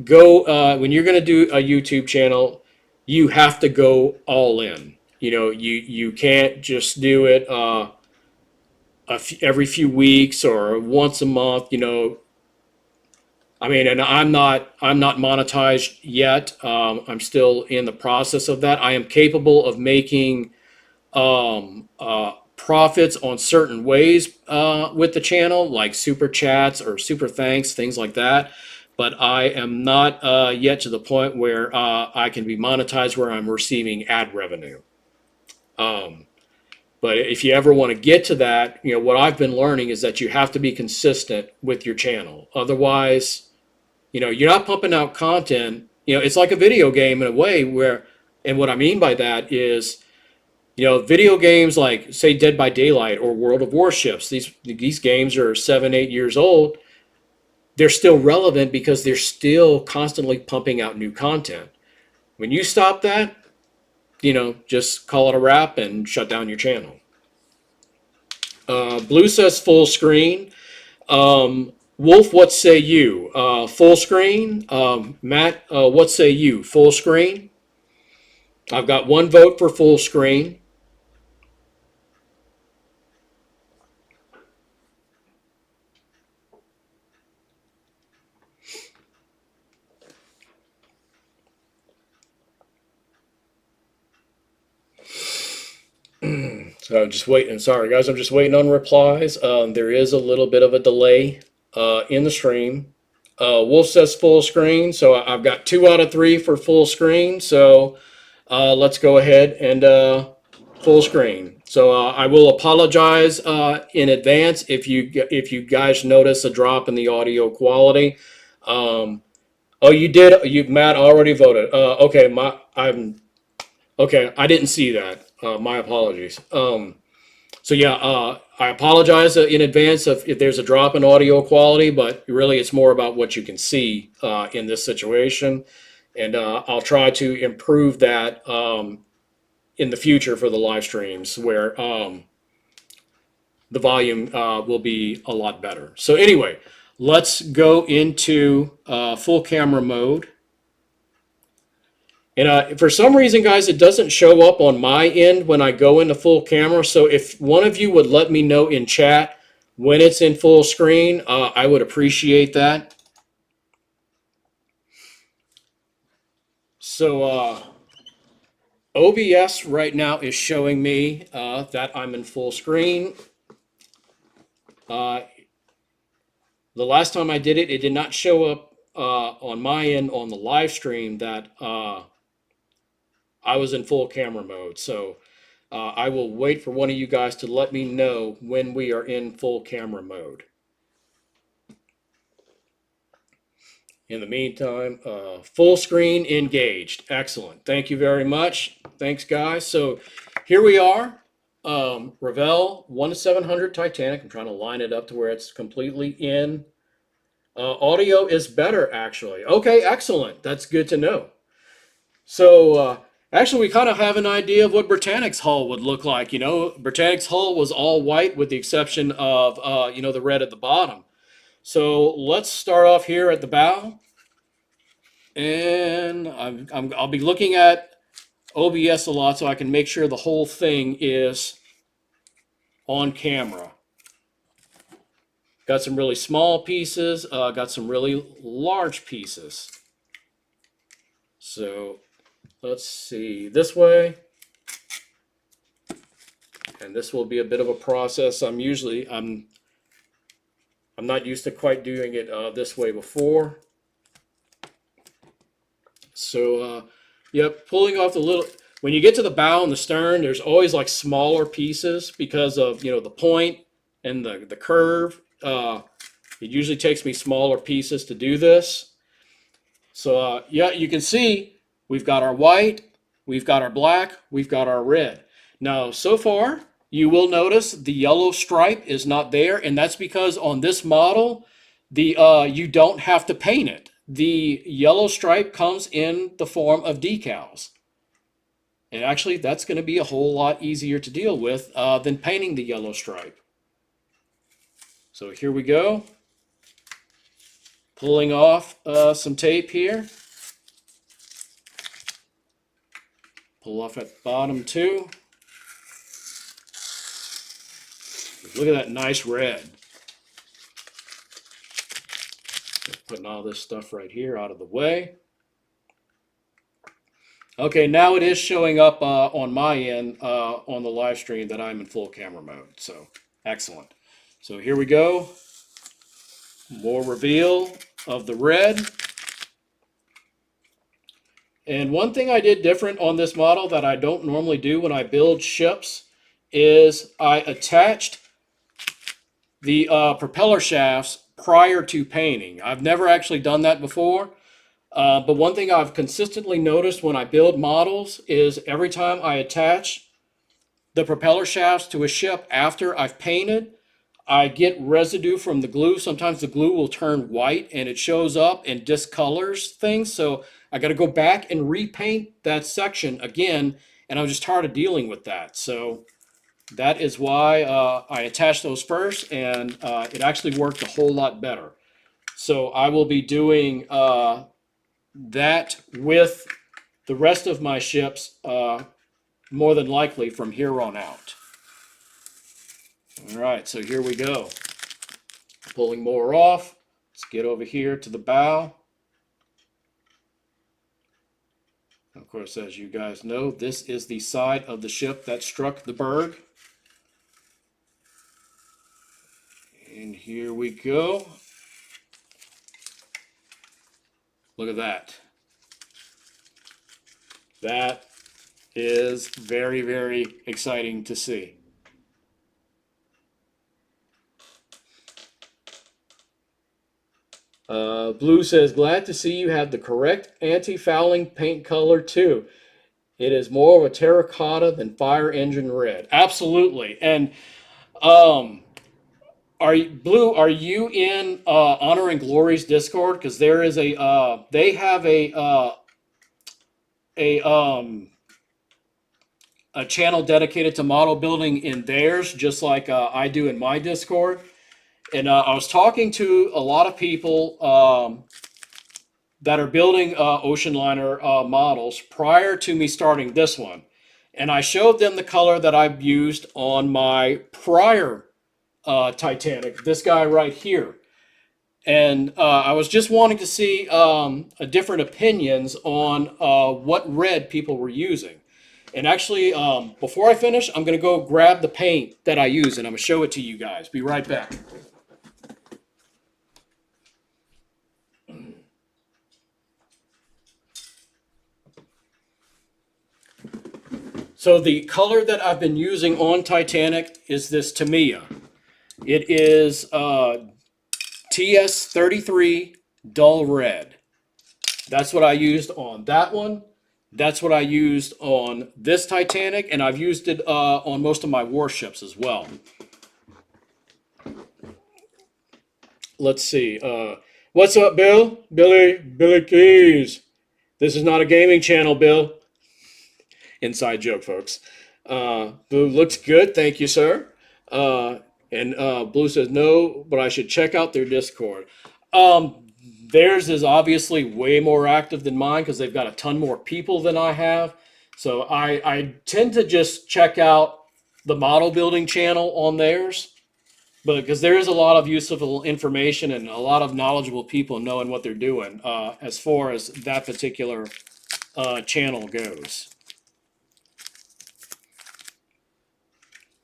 [SPEAKER 1] go when you're gonna do a YouTube channel, you have to go all in. You can't just do it every few weeks or once a month. I mean, and I'm not monetized yet. I'm still in the process of that. I am capable of making profits on certain ways with the channel, like super chats or super thanks, things like that. But I am not yet to the point where I can be monetized where I'm receiving ad revenue. But if you ever want to get to that, what I've been learning is that you have to be consistent with your channel. Otherwise, you're not pumping out content. It's like a video game in a way and what I mean by that is, video games like, say, Dead by Daylight or World of Warships, these games are 7, 8 years old. They're still relevant because they're still constantly pumping out new content. When you stop that, just call it a wrap and shut down your channel. Blue says full screen. Wolf, what say you? Full screen. Matt, what say you? Full screen. I've got one vote for full screen. So I'm just waiting. Sorry, guys. I'm just waiting on replies. There is a little bit of a delay in the stream. Wolf says full screen. So I've got 2 out of 3 for full screen. So let's go ahead and full screen. So I will apologize in advance if you guys notice a drop in the audio quality. Oh, you did. Matt already voted. Okay, okay. I didn't see that. My apologies. So yeah, I apologize in advance if there's a drop in audio quality, but really it's more about what you can see in this situation, and I'll try to improve that in the future for the live streams where the volume will be a lot better. So anyway, let's go into full camera mode. And for some reason, guys, it doesn't show up on my end when I go into full camera. So if one of you would let me know in chat when it's in full screen, I would appreciate that. So OBS right now is showing me that I'm in full screen. The last time I did it, it did not show up on my end on the live stream that I was in full camera mode. So I will wait for one of you guys to let me know when we are in full camera mode. In the meantime, full screen engaged. Excellent. Thank you very much. Thanks, guys. So here we are. Revell 1-700 Titanic. I'm trying to line it up to where it's completely in. Audio is better, actually. Okay, excellent. That's good to know. So actually, we kind of have an idea of what Britannic's hull would look like. Britannic's hull was all white with the exception of, the red at the bottom. So let's start off here at the bow. And I'll be looking at OBS a lot so I can make sure the whole thing is on camera. Got some really small pieces, got some really large pieces. So let's see, this way. And this will be a bit of a process. I'm not used to quite doing it this way before. So, yep, pulling off the little. When you get to the bow and the stern, there's always like smaller pieces because of the point and the curve. It usually takes me smaller pieces to do this. So, yeah, you can see we've got our white, we've got our black, we've got our red. Now, so far, you will notice the yellow stripe is not there, and that's because on this model, you don't have to paint it. The yellow stripe comes in the form of decals. And actually, that's going to be a whole lot easier to deal with than painting the yellow stripe. So here we go. Pulling off some tape here. Pull off at the bottom too. Look at that nice red. Putting all this stuff right here out of the way. Okay, now it is showing up on my end on the live stream that I'm in full camera mode. So excellent. So here we go. More reveal of the red. And one thing I did different on this model that I don't normally do when I build ships is I attached the propeller shafts prior to painting. I've never actually done that before, but one thing I've consistently noticed when I build models is every time I attach the propeller shafts to a ship after I've painted, I get residue from the glue. Sometimes the glue will turn white and it shows up and discolors things. So I got to go back and repaint that section again, and I'm just tired of dealing with that. So that is why I attached those first, and it actually worked a whole lot better. So I will be doing that with the rest of my ships more than likely from here on out. All right, so here we go. Pulling more off. Let's get over here to the bow. Of course, as you guys know, this is the side of the ship that struck the berg. And here we go. Look at that. That is very, very exciting to see. Blue says, glad to see you have the correct anti-fouling paint color too. It is more of a terracotta than fire engine red. Absolutely. And Blue, are you in Honor and Glory's Discord? Because there is they have a channel dedicated to model building in theirs, just like I do in my Discord. And I was talking to a lot of people that are building ocean liner models prior to me starting this one. And I showed them the color that I've used on my prior Titanic, this guy right here. And I was just wanting to see different opinions on what red people were using. And actually, before I finish, I'm going to go grab the paint that I use, and I'm going to show it to you guys. Be right back. So the color that I've been using on Titanic is this Tamiya. It is TS33 dull red. That's what I used on that one. That's what I used on this Titanic, and I've used it on most of my warships as well. Let's see. What's up, Bill? Billy Keys. This is not a gaming channel, Bill. Inside joke, folks. Blue looks good. Thank you, sir. And Blue says, no, but I should check out their Discord. Theirs is obviously way more active than mine because they've got a ton more people than I have. So I tend to just check out the model building channel on theirs. But because there is a lot of useful information and a lot of knowledgeable people knowing what they're doing as far as that particular channel goes.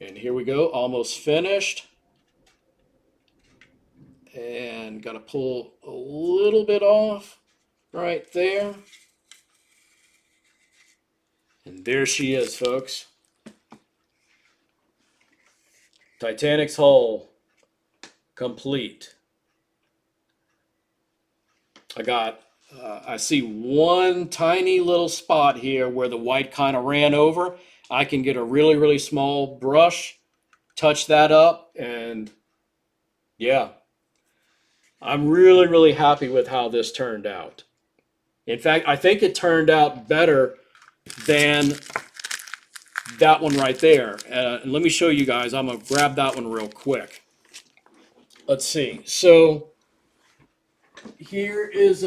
[SPEAKER 1] And here we go, almost finished. And got to pull a little bit off right there. And there she is, folks. Titanic's hull complete. I see one tiny little spot here where the white kind of ran over. I can get a really, really small brush, touch that up, and yeah, I'm really, really happy with how this turned out. In fact, I think it turned out better than that one right there. And let me show you guys. I'm going to grab that one real quick. Let's see. So here is,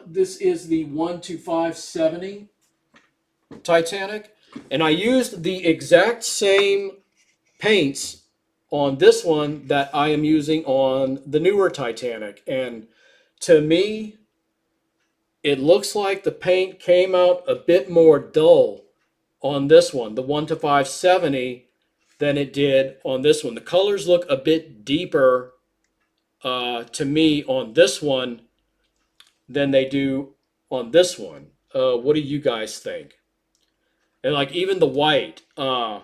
[SPEAKER 1] this is the 1-570 Titanic. And I used the exact same paints on this one that I am using on the newer Titanic. And to me, it looks like the paint came out a bit more dull on this one, the 1-570, than it did on this one. The colors look a bit deeper to me on this one than they do on this one. What do you guys think? And like even the white on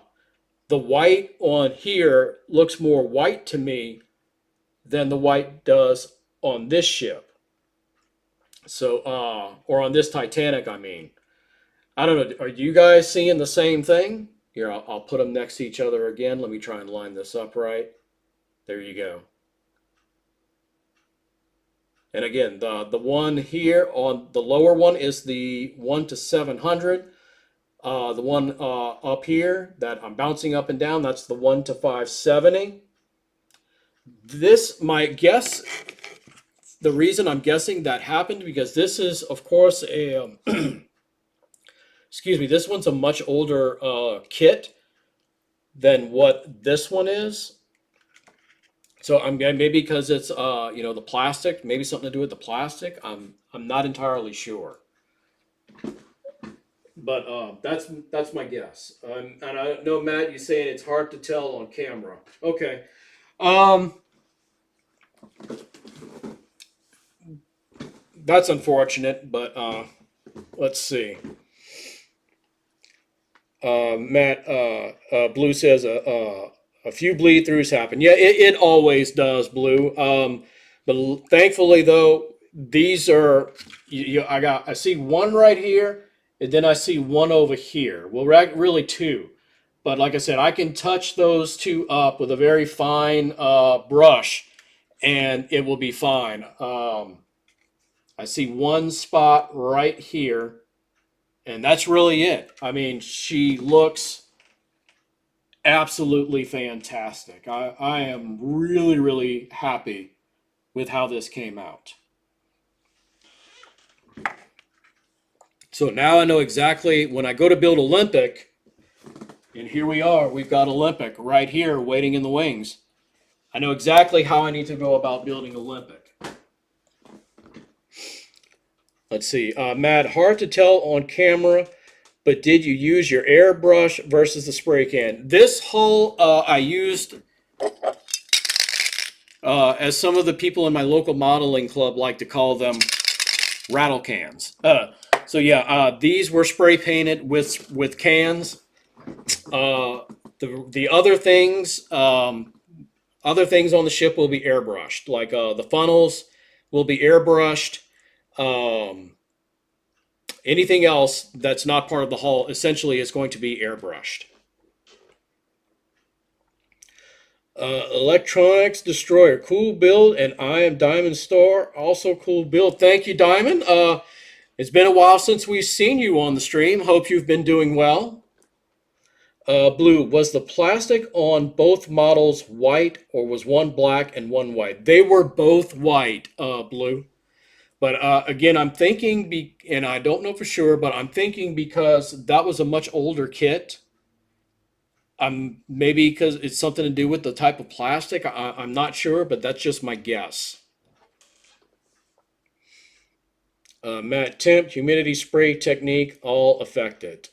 [SPEAKER 1] here looks more white to me than the white does on this ship. So, or on this Titanic, I mean. I don't know. Are you guys seeing the same thing? Here, I'll put them next to each other again. Let me try and line this up right. There you go. And again, the one here on the lower one is the 1-700. The one up here that I'm bouncing up and down, that's the 1-570. This, my guess, the reason I'm guessing that happened because this is, of course, a excuse me, this one's a much older kit than what this one is. So I'm maybe because it's the plastic, maybe something to do with the plastic. I'm not entirely sure. But that's my guess. And I know, Matt, you saying it's hard to tell on camera. Okay. That's unfortunate, but let's see. Matt Blue says a few bleed throughs happen. Yeah, it always does, Blue. But thankfully, though, these are I see one right here, and then I see one over here. Well, really two. But like I said, I can touch those two up with a very fine brush, and it will be fine. I see one spot right here, and that's really it. I mean, she looks absolutely fantastic. I am really, really happy with how this came out. So now I know exactly when I go to build Olympic, and here we are, we've got Olympic right here waiting in the wings. I know exactly how I need to go about building Olympic. Let's see, Matt, hard to tell on camera, but did you use your airbrush versus the spray can? This hull I used, as some of the people in my local modeling club like to call them, rattle cans. So yeah, these were spray painted with cans. The other things on the ship will be airbrushed, like the funnels will be airbrushed. Anything else that's not part of the hull essentially is going to be airbrushed. Electronics Destroyer, cool build, and I am Diamond Star, also cool build. Thank you, Diamond. It's been a while since we've seen you on the stream. Hope you've been doing well. Blue, was the plastic on both models white, or was one black and one white? They were both white, Blue. But again, I'm thinking, and I don't know for sure, but I'm thinking because that was a much older kit. Maybe because it's something to do with the type of plastic. I'm not sure, but that's just my guess. Matt, temp, humidity, spray technique, all affected.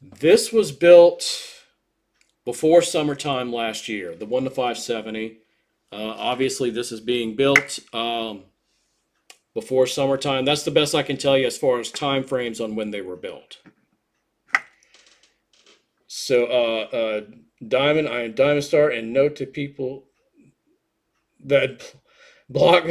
[SPEAKER 1] This was built before summertime last year, the 1 to 570. Obviously, this is being built before summertime. That's the best I can tell you as far as time frames on when they were built. So, Diamond, I am Diamond Star, and note to people that block.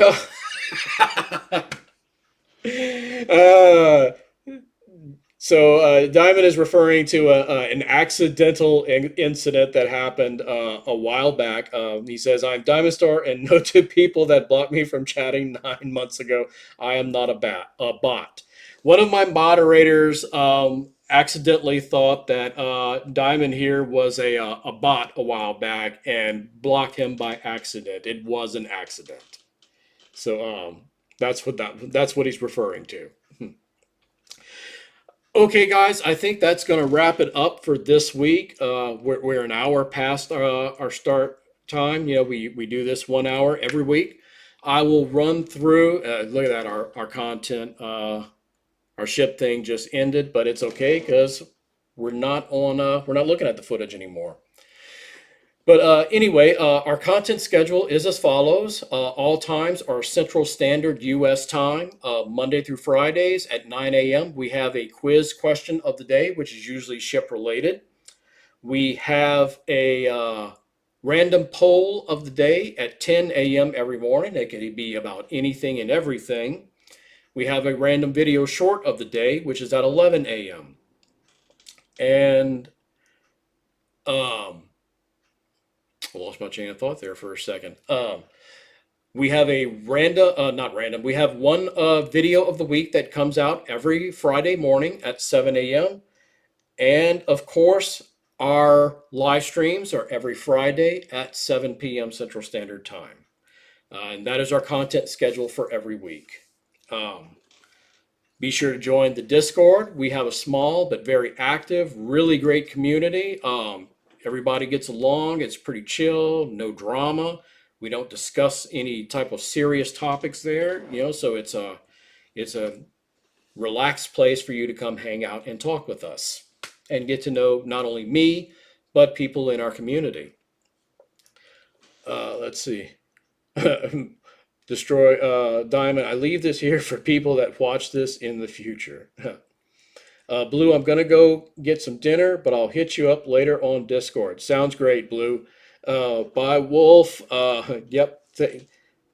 [SPEAKER 1] uh, Diamond is referring to an accidental incident that happened a while back. He says, "I'm Diamond Star, and note to people that blocked me from chatting 9 months ago, I am not a bot." One of my moderators accidentally thought that Diamond here was a bot a while back and blocked him by accident. It was an accident. So that's what he's referring to. Okay, guys, I think that's going to wrap it up for this week. We're an hour past our start time. You know, we do this 1 hour every week. I will run through. Look at that, our content, our ship thing just ended, but it's okay because we're not on. We're not looking at the footage anymore. But anyway, our content schedule is as follows. All times are Central Standard U.S. time, Monday through Fridays at 9 a.m. We have a quiz question of the day, which is usually ship related. We have a random poll of the day at 10 a.m. every morning. It could be about anything and everything. We have a random video short of the day, which is at 11 a.m. And I lost my chain of thought there for a second. We have a not random. We have one video of the week that comes out every Friday morning at 7 a.m. And of course, our live streams are every Friday at 7 p.m. Central Standard Time. And that is our content schedule for every week. Be sure to join the Discord. We have a small but very active, really great community. Everybody gets along. It's pretty chill, no drama. We don't discuss any type of serious topics there, you know. So it's a relaxed place for you to come hang out and talk with us and get to know not only me but people in our community. Let's see. Destroy Diamond. I leave this here for people that watch this in the future. Blue, I'm going to go get some dinner, but I'll hit you up later on Discord. Sounds great, Blue. Bye, Wolf. Yep.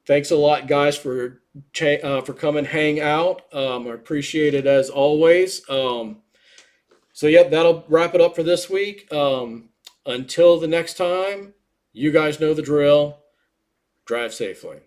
[SPEAKER 1] Thanks a lot, guys, for coming hang out. I appreciate it as always. Yep, that'll wrap it up for this week. Until the next time, you guys know the drill. Drive safely.